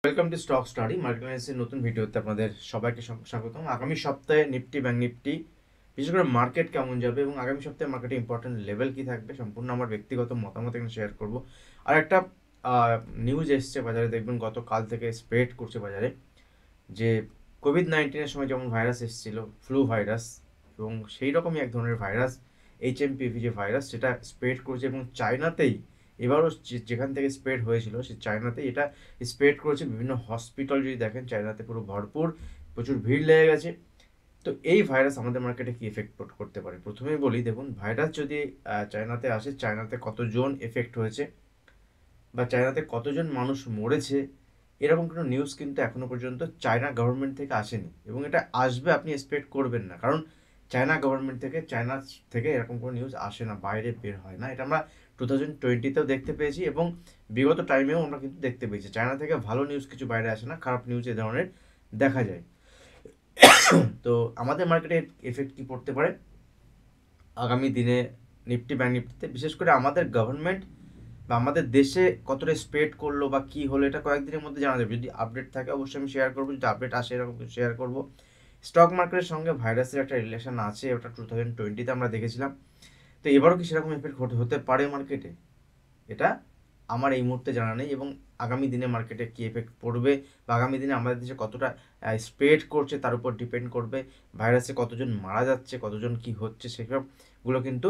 Welcome to stock study market অ্যানালিসিসের নতুন ভিডিওতে আপনাদের সবাইকে স্বাগতম। আগামী সপ্তাহে নিফটি ব্যাংক নিফটি বিশেষ করে মার্কেট কেমন যাবে এবং আগামী সপ্তাহে মার্কেটে ইম্পর্টেন্ট লেভেল কি থাকবে সম্পূর্ণ আমার ব্যক্তিগত মতামত এখানে শেয়ার করব। আর একটা নিউজ এসছে বাজারে, দেখবেন গতকাল থেকে স্প্রেড করছে বাজারে যে কোভিড-19 সময় যেমন ভাইরাস এসেছিল ফ্লু ভাইরাস, এবং সেই রকমই এক ধরনের ভাইরাস HMPV যে ভাইরাস সেটা স্প্রেড করেছে এবং চায়নাতেই এবারও যেখান থেকে স্প্রেড হয়েছিল সেই চায়নাতেই এটা স্প্রেড করেছে। বিভিন্ন হসপিটাল যদি দেখেন চায়নাতে পুরো ভরপুর, প্রচুর ভিড় লেগে গেছে। তো এই ভাইরাস আমাদের মার্কেটে কি এফেক্ট করতে পারে প্রথমেই বলি, দেখুন ভাইরাস যদি চায়নাতে আসে, চায়নাতে কতজন এফেক্ট হয়েছে বা চায়নাতে কতজন মানুষ মরেছে এরকম কোনো নিউজ কিন্তু এখনো পর্যন্ত চায়না গভর্নমেন্ট থেকে আসেনি, এবং এটা আসবে আপনি এক্সপেক্ট করবেন না, কারণ চায়না গভর্নমেন্ট চায়না থেকে এরকম কোনো নিউজ আসে না, বাইরে বের হয় না। এটা আমরা 2020-তেও দেখতে পেয়েছি এবং বিগত টাইমেও আমরা কিন্তু দেখতে পেয়েছি চায়না থেকে ভালো নিউজ কিছু বাইরে আসে না, খারাপ নিউজ এ ধরনের দেখা যায়। তো আমাদের মার্কেটে এফেক্ট কি পড়তে পারে আগামী দিনে নিফটি ব্যাংক নিফটিতে, বিশেষ করে আমাদের গভর্নমেন্ট বা আমাদের দেশে কতটা স্প্রেড করলো বা কি হলো এটা কয়েকদিনের মধ্যে জানা যাবে। যদি আপডেট থাকে অবশ্যই আমি শেয়ার করবো, যদি আপডেট আসে এরকম কিছু শেয়ার করবো। স্টক মার্কেটের সঙ্গে ভাইরাসের একটা রিলেশন আছে, ওটা 2020-তে আমরা দেখেছিলাম। তো এবারও কি সেরকম এফেক্ট হতে পারে মার্কেটে, এটা আমার এই মুহূর্তে জানা নেই। এবং আগামী দিনে মার্কেটে কী এফেক্ট পড়বে বা আগামী দিনে আমাদের দেশে কতটা স্প্রেড করছে তার উপর ডিপেন্ড করবে। ভাইরাসে কতজন মারা যাচ্ছে, কতজন কি হচ্ছে, সেসবগুলো কিন্তু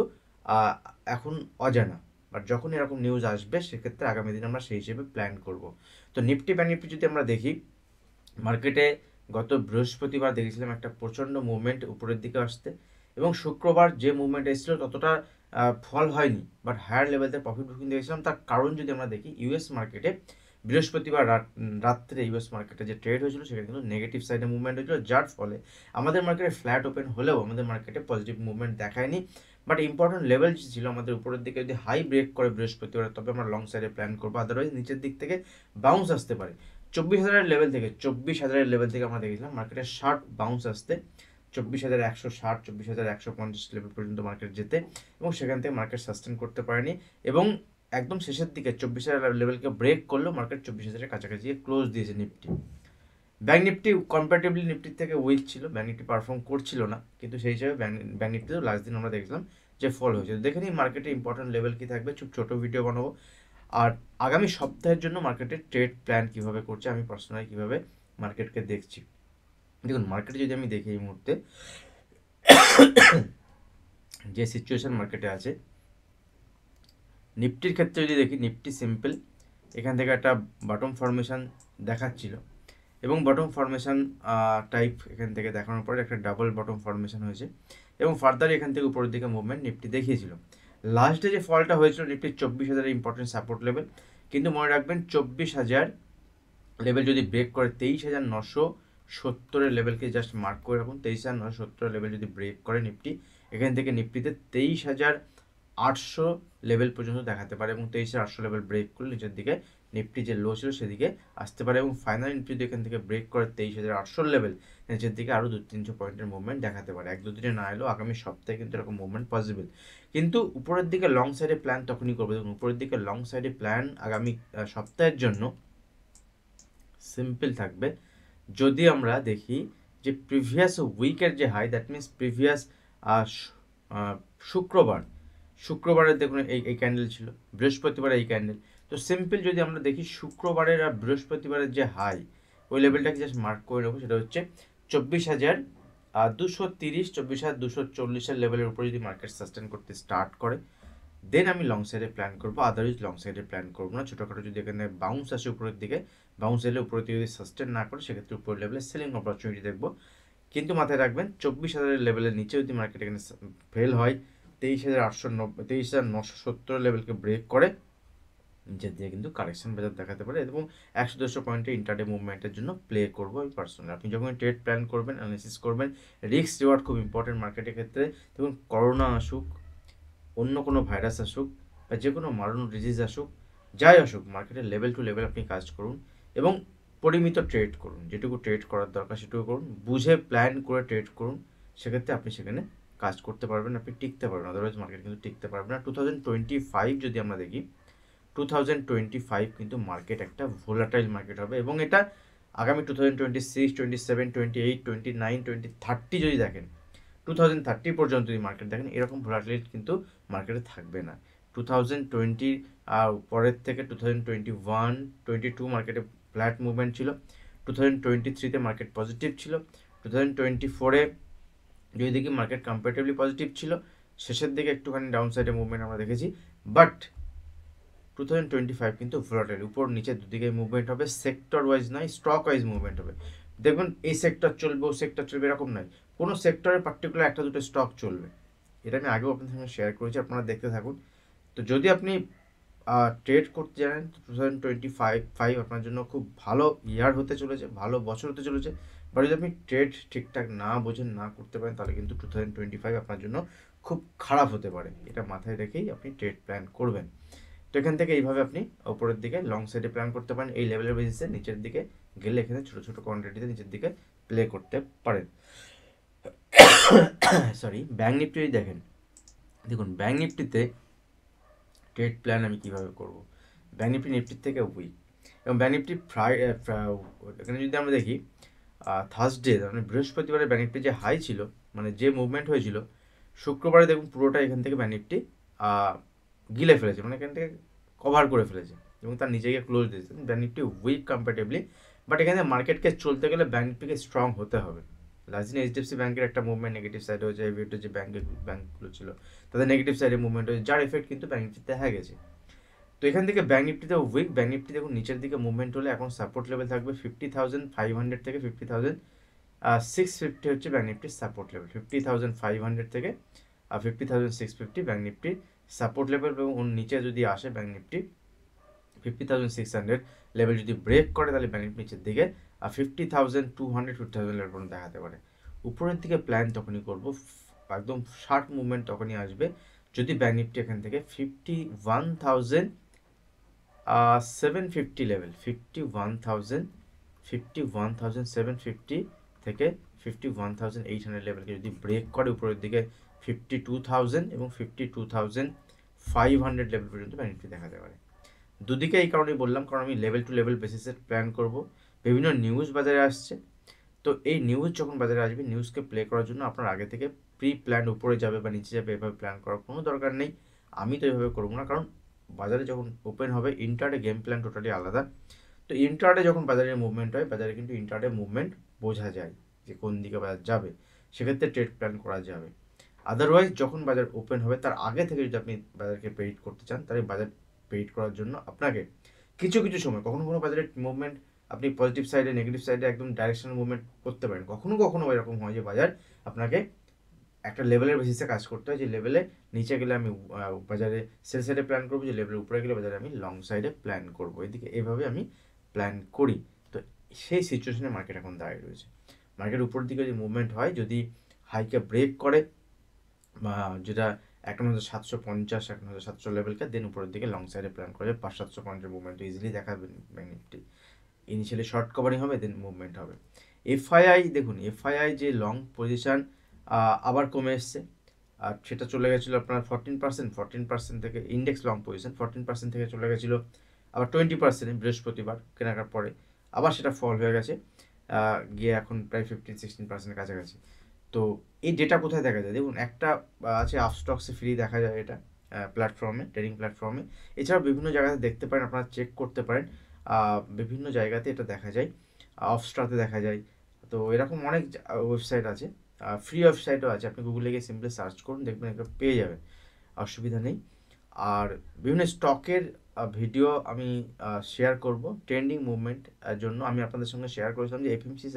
এখন অজানা। বাট যখন এরকম নিউজ আসবে সেক্ষেত্রে আগামী দিনে আমরা সেই হিসেবে প্ল্যান করব। তো নিফটি ব্যাংক নিফটি যদি আমরা দেখি, মার্কেটে গত বৃহস্পতিবার দেখেছিলাম একটা প্রচণ্ড মুভমেন্ট উপরের দিকে আসতে, এবং শুক্রবার যে মুভমেন্ট এসেছিল ততটা ফল হয়নি, বাট হায়ার লেভেলতে প্রফিট বুকিং দেখেছিলাম। তার কারণ যদি আমরা দেখি, ইউএস মার্কেটে বৃহস্পতিবার রাত্রে ইউএস মার্কেটে যে ট্রেড হয়েছিল সেখানে কিন্তু নেগেটিভ সাইডে মুভমেন্ট হয়েছিল, যার ফলে আমাদের মার্কেটে ফ্ল্যাট ওপেন হলেও আমাদের মার্কেটে পজিটিভ মুভমেন্ট দেখায়নি। বাট ইম্পর্টেন্ট লেভেল ছিল আমাদের উপরের দিকে, যদি হাই ব্রেক করে বৃহস্পতিবার তবে আমরা লং সাইডে প্ল্যান করবো, আদারওয়াইজ নিচের দিক থেকে বাউন্স আসতে পারে। 24,000 লেভেল থেকে 24,000 লেভেল থেকে আমরা দেখেছিলাম মার্কেটের শার্প বাউন্স আসতে 24,160 24,150 লেভেল পর্যন্ত মার্কেট যেতে, এবং সেখান থেকে মার্কেট সাস্টেন করতে পারেনি এবং একদম শেষের দিকে 24,000 লেভেলকে ব্রেক করলো, মার্কেট 24,000-এর কাছাকাছি ক্লোজ দিয়েছে নিফটি। ব্যাংক নিফটি কম্পারেটিভলি নিফটির থেকে উইক ছিল, ব্যাংক নিফটি পারফর্ম করছিল না, কিন্তু সেই হিসাবে ব্যাংক নিফটিতেও লাস্ট দিন আমরা দেখলাম যে ফল হয়েছে। দেখে নিই মার্কেটে ইম্পর্টেন্ট লেভেল কি থাকবে, খুব ছোটো ভিডিও বানাবো। আর আগামী সপ্তাহের জন্য মার্কেটের ট্রেড প্ল্যান কীভাবে করছে, আমি পার্সোনালি কীভাবে মার্কেটকে দেখছি। দেখুন মার্কেটে যদি আমি দেখি এই মুহূর্তে যে সিচুয়েশন মার্কেটে আছে, নিফটির ক্ষেত্রে যদি দেখি, নিফটি সিম্পল এখান থেকে একটা বটম ফর্মেশন দেখাচ্ছিল এবং বটম ফর্মেশন টাইপ এখান থেকে দেখানোর পরে একটা ডাবল বটম ফর্মেশন হয়েছে এবং ফার্দার এখান থেকে উপরের দিকে মুভমেন্ট নিফটি দেখিয়েছিল। লাস্টে যে ফলটা হয়েছিল নিফটির 24,000 ইম্পর্টেন্ট সাপোর্ট লেভেল, কিন্তু মনে রাখবেন 24,000 লেভেল যদি ব্রেক করে 23,970 লেভেলকে জাস্ট মার্ক করে রাখুন। 23,970 লেভেল যদি ব্রেক করে নিফটি, এখান থেকে নিফটিতে 23,800 লেভেল পর্যন্ত দেখাতে পারে এবং 23,800 লেভেল ব্রেক করলে নিচের দিকে নিফটি যে লো ছিল সেদিকে আসতে পারে, এবং ফাইনাল নিফটি যদি এখান থেকে ব্রেক করে 23,800 লেভেল নিচের দিকে আরও 200-300 পয়েন্টের মুভমেন্ট দেখাতে পারে। 1-2 দিনে না এলেও আগামী সপ্তাহে কিন্তু এরকম মুভমেন্ট পসিবল। কিন্তু উপরের দিকে লং সাইডে প্ল্যান তখনই করবে, দেখুন উপরের দিকে লং সাইডে প্ল্যান আগামী সপ্তাহের জন্য সিম্পল থাকবে। যদি আমরা দেখি যে প্রিভিয়াস উইকের যে হাই, দ্যাট মিনস প্রিভিয়াস শুক্রবারের দেখুন এই ক্যান্ডেল ছিল, বৃহস্পতিবার এই ক্যান্ডেল। তো সিম্পল যদি আমরা দেখি শুক্রবারের আর বৃহস্পতিবারের যে হাই, ওই লেভেলটাকে জাস্ট মার্ক করে নেবো, সেটা হচ্ছে 24,230 24,240 লেভেলের উপরে যদি মার্কেট সাস্টেন করতে স্টার্ট করে দেন আমি লং সাইডে প্ল্যান করবো, আদারওয়াইজ লং সাইডে প্ল্যান করবো না। ছোটোখাটো যদি এখানে বাউন্স আসে উপরের দিকে, বাউন্স এলে উপরের দিকে যদি সাস্টেন না করে সেক্ষেত্রে উপরের লেভেলে সেলিং অপরচুনিটি দেখবো। কিন্তু মাথায় রাখবেন 24,000 লেভেলের নিচে যদি মার্কেট এখানে ফেল হয়, 23,970 লেভেলকে ব্রেক করে নিচের দিয়ে কিন্তু কারেকশন বাজার দেখাতে পারে এবং 100-200 পয়েন্টের ইন্টারডে মুভমেন্টের জন্য প্লে করবো আমি পার্সোনালি। আপনি যখন ট্রেড প্ল্যান করবেন, অ্যানালিসিস করবেন, রিস্ক রিওয়ার্ড খুব ইম্পর্টেন্ট মার্কেটের ক্ষেত্রে। দেখুন করোনা আসুক, অন্য কোনো ভাইরাস আসুক বা যে কোনো মারণ ডিজিজ আসুক, যাই আসুক, মার্কেটের লেভেল টু লেভেল আপনি কাজ করুন এবং পরিমিত ট্রেড করুন। যেটুকু ট্রেড করার দরকার সেটুকু করুন, বুঝে প্ল্যান করে ট্রেড করুন, সেক্ষেত্রে আপনি সেখানে কাজ করতে পারবেন, আপনি টিকতে পারবেন, আদারওয়াইজ মার্কেট কিন্তু টিকতে পারবেন না। 2025 যদি আমরা দেখি, 2025 কিন্তু মার্কেট একটা ভোলাটাইল মার্কেট হবে, এবং এটা আগামী 2026, 27, 28, 29, 2030 যদি দেখেন, 2030 পর্যন্ত যদি মার্কেট দেখেন, এরকম ভোলাটিলিটি কিন্তু মার্কেটে থাকবে না। 2020 পরের থেকে 2021, 22 মার্কেটে ফ্ল্যাট মুভমেন্ট ছিল, 2023-তে মার্কেট পজিটিভ ছিল, 2024-এ যদি দেখি মার্কেট কম্পারেটিভলি পজিটিভ ছিল, শেষের দিকে একটুখানি ডাউন সাইডে মুভমেন্ট আমরা দেখেছি। বাট 2025 কিন্তু ভোলাটাইল, উপর নিচে দুদিকে মুভমেন্ট হবে, সেক্টর ওয়াইজ নয়, স্টক ওয়াইজ মুভমেন্ট হবে। দেখুন এই সেক্টর চলবে, ও সেক্টর চলবে, এরকম নয়, কোনো সেক্টরে পার্টিকুলার একটা দুটো স্টক চলবে। এটা আমি আগেও আপনাদের সঙ্গে শেয়ার করেছি, আপনারা দেখতে থাকুন। তো যদি আপনি ট্রেড করতে জানেন, 2025 আপনার জন্য খুব ভালো ইয়ার হতে চলেছে, ভালো বছর হতে চলেছে। বা যদি আপনি ট্রেড ঠিকঠাক না বোঝেন, না করতে পারেন, তাহলে কিন্তু 2025 আপনার জন্য খুব খারাপ হতে পারে। এটা মাথায় রেখেই আপনি ট্রেড প্ল্যান করবেন। তো এখান থেকে এইভাবে আপনি ওপরের দিকে লং সাইডে প্ল্যান করতে পারেন, এই লেভেলের বেসিসে নিচের দিকে গেলে এখানে ছোটো ছোটো কোয়ান্টিটিতে নিচের দিকে প্লে করতে পারেন। সরি, ব্যাঙ্ক নিফটি যদি দেখেন, দেখুন ব্যাঙ্ক নিফটিতে ট্রেড প্ল্যান আমি কীভাবে করব। ব্যাঙ্ক নিফটি নিফটির থেকে উইক, এবং ব্যাঙ্ক নিফটি এখানে যদি আমরা দেখি থার্সডে মানে বৃহস্পতিবারে ব্যাঙ্ক নিফটি যে হাই ছিল, মানে যে মুভমেন্ট হয়েছিল, শুক্রবারে দেখুন পুরোটা এখান থেকে ব্যাঙ্ক নিফটি গিলে ফেলেছে, মানে এখান থেকে কভার করে ফেলেছে, এবং তার নিচে গিয়ে ক্লোজ দিয়েছে। Bank Nifty weak comparatively, but এখানে মার্কেটকে চলতে গেলে ব্যাঙ্ক নিফটিকে স্ট্রং হতে হবে। লাস্ট দিন এইচডিএফসি ব্যাঙ্কের একটা মুভমেন্ট নেগেটিভ সাইডে হয়েছে, এভিটো যে ব্যাঙ্কগুলো ছিল তাদের নেগেটিভ সাইডে মুভমেন্ট হয়েছে, যার এফেক্ট কিন্তু ব্যাঙ্ক নিফটিতে দেখা গেছে। তো এখান থেকে ব্যাঙ্ক নিফটিতে উইক, ব্যাঙ্ক নিফটি দেখুন নিচের দিকে মুভমেন্ট হলে এখন সাপোর্ট লেভেল থাকবে 50,500 থেকে 50,650 হচ্ছে ব্যাঙ্ক নিফটির সাপোর্ট লেভেল। 50,500 থেকে 50,650 ব্যাঙ্ক নিফটির সাপোর্ট লেভেল, এবং ওর নিচে যদি আসে ব্যাঙ্ক নিফটি 50,600 লেভেল যদি ব্রেক করে, তাহলে ব্যাঙ্ক নিফটি নিচের দিকে 50,200, 50,000 লেভেল পর্যন্ত দেখাতে পারে। উপরের দিকে প্ল্যান তখনই করব, একদম শার্ট মুভমেন্ট তখনই আসবে যদি ব্যাঙ্ক নিফটি এখান থেকে 51,750 লেভেল, 51,750 থেকে 51,800 লেভেলকে যদি ব্রেক করে উপরের দিকে 52,000 এবং 52,500 লেভেল পর্যন্ত ব্যাঙ্ক নিফটি দেখাতে পারে। দুদিকে এই কারণেই বললাম, কারণ আমি লেভেল টু লেভেল বেসিসে প্ল্যান করব। বিভিন্ন নিউজ বাজারে আসছে, তো এই নিউজ যখন বাজারে আসবে, নিউজকে প্লে করার জন্য আপনার আগে থেকে প্রি প্ল্যান উপরে যাবে বা নিচে যাবে এভাবে প্ল্যান করার কোনো দরকার নেই। আমি তো এইভাবে করবো না, কারণ বাজারে যখন ওপেন হবে, ইন্টারডে গেম প্ল্যান টোটালি আলাদা। তো ইন্টারডে যখন বাজারে মুভমেন্ট হয়, বাজারে কিন্তু ইন্টারডে মুভমেন্ট বোঝা যায় যে কোন দিকে বাজার যাবে, সেক্ষেত্রে ট্রেড প্ল্যান করা যাবে। আদারওয়াইজ যখন বাজার ওপেন হবে তার আগে থেকে যদি আপনি বাজারকে প্রেডিক্ট করতে চান, তাহলে বাজার প্রেডিক্ট করার জন্য আপনাকে কিছু কিছু সময়, কখনো কোনো বাজারের মুভমেন্ট আপনি পজিটিভ সাইডে নেগেটিভ সাইডে একদম ডাইরেকশনাল মুভমেন্ট করতে পারেন, কখনো কখনো এরকম হয় যে বাজার আপনাকে একটা লেভেলের বেসিসে কাজ করতে হয়, যে লেভেলে নিচে গেলে আমি বাজারে সেল সাইডে প্ল্যান করবো, যে লেভেলের উপরে গেলে বাজারে আমি লং সাইডে প্ল্যান করবো। এদিকে এভাবে আমি প্ল্যান করি। তো সেই সিচুয়েশনে মার্কেট এখন দাঁড়িয়ে রয়েছে। মার্কেট উপর দিকে যদি মুভমেন্ট হয়, যদি হাইকে ব্রেক করে বা যেটা 51,750, 51,700 লেভেলকে, দেন উপরের দিকে লং সাইডে প্ল্যান করে 500-700 পয়েন্টের মুভমেন্ট ইজিলি দেখাবে bank Nifty. Initially short covering হবে, দেন মুভমেন্ট হবে। এফআইআই দেখুন, এফআইআই যে লং পজিশন আবার কমে এসছে, আর সেটা চলে গেছিলো আপনার 14% থেকে, ইন্ডেক্স লং পজিশন 14% থেকে চলে গেছিলো আবার 20% বৃহস্পতিবার কেনাকার পরে, আবার সেটা ফল হয়ে গেছে, গিয়ে এখন প্রায় 15-16% কাছাকাছি। তো এই ডেটা কোথায় দেখা যায় দেখুন, একটা আছে আপস্টক্সে ফ্রি দেখা যায়, এটা প্ল্যাটফর্মে, ট্রেডিং প্ল্যাটফর্মে। এছাড়াও বিভিন্ন জায়গাতে দেখতে পারেন, আপনারা চেক করতে পারেন, বিভিন্ন জায়গাতে এটা দেখা যায়, অফস্ট্রাতে দেখা যায়। তো এরকম অনেক ওয়েবসাইট আছে, ফ্রি ওয়েবসাইটও আছে, আপনি গুগলে গিয়ে সিম্পলি সার্চ করুন, দেখবেন এটা পেয়ে যাবেন, অসুবিধা নেই। আর বিভিন্ন স্টকের ভিডিও আমি শেয়ার করব ট্রেন্ডিং মুভমেন্ট জন্য। আমি আপনাদের সঙ্গে শেয়ার করেছিলাম যে এফএমসিজি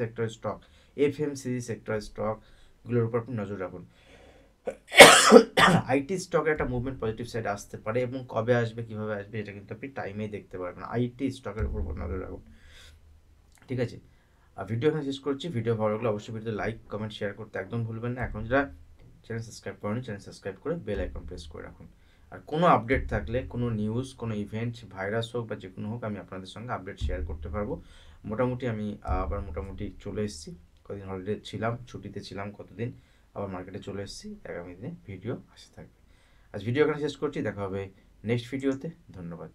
সেক্টরের স্টকগুলোর উপর আপনি নজর রাখুন। আইটি স্টকের একটা মুভমেন্ট পজিটিভ সাইড আসতে পারে, এবং কবে আসবে, কীভাবে আসবে, এটা কিন্তু আপনি টাইমেই দেখতে পারবেন। আইটি স্টকের উপর নজর রাখুন, ঠিক আছে। আর ভিডিও এখানে শেষ করছি। ভিডিও ভালো লাগলে অবশ্যই ভিডিওতে লাইক, কমেন্ট, শেয়ার করতে একদম ভুলবেন না। এখন যারা চ্যানেল সাবস্ক্রাইব করেনি, চ্যানেল সাবস্ক্রাইব করে বেল আইকন প্রেস করে রাখুন। আর কোনো আপডেট থাকলে, কোনো নিউজ, কোনো ইভেন্ট, ভাইরাস হোক বা যে কোনো হোক, আমি আপনাদের সঙ্গে আপডেট শেয়ার করতে পারবো। মোটামুটি আমি আবার মোটামুটি চলে এসেছি, কদিন হলিডে ছিলাম, ছুটিতে ছিলাম কতদিন, আবার মার্কেটে চলে এসেছি। আগামী দিনে ভিডিও আসতে থাকবে। আজ ভিডিও এখানে শেষ করছি, দেখা হবে নেক্সট ভিডিওতে। ধন্যবাদ।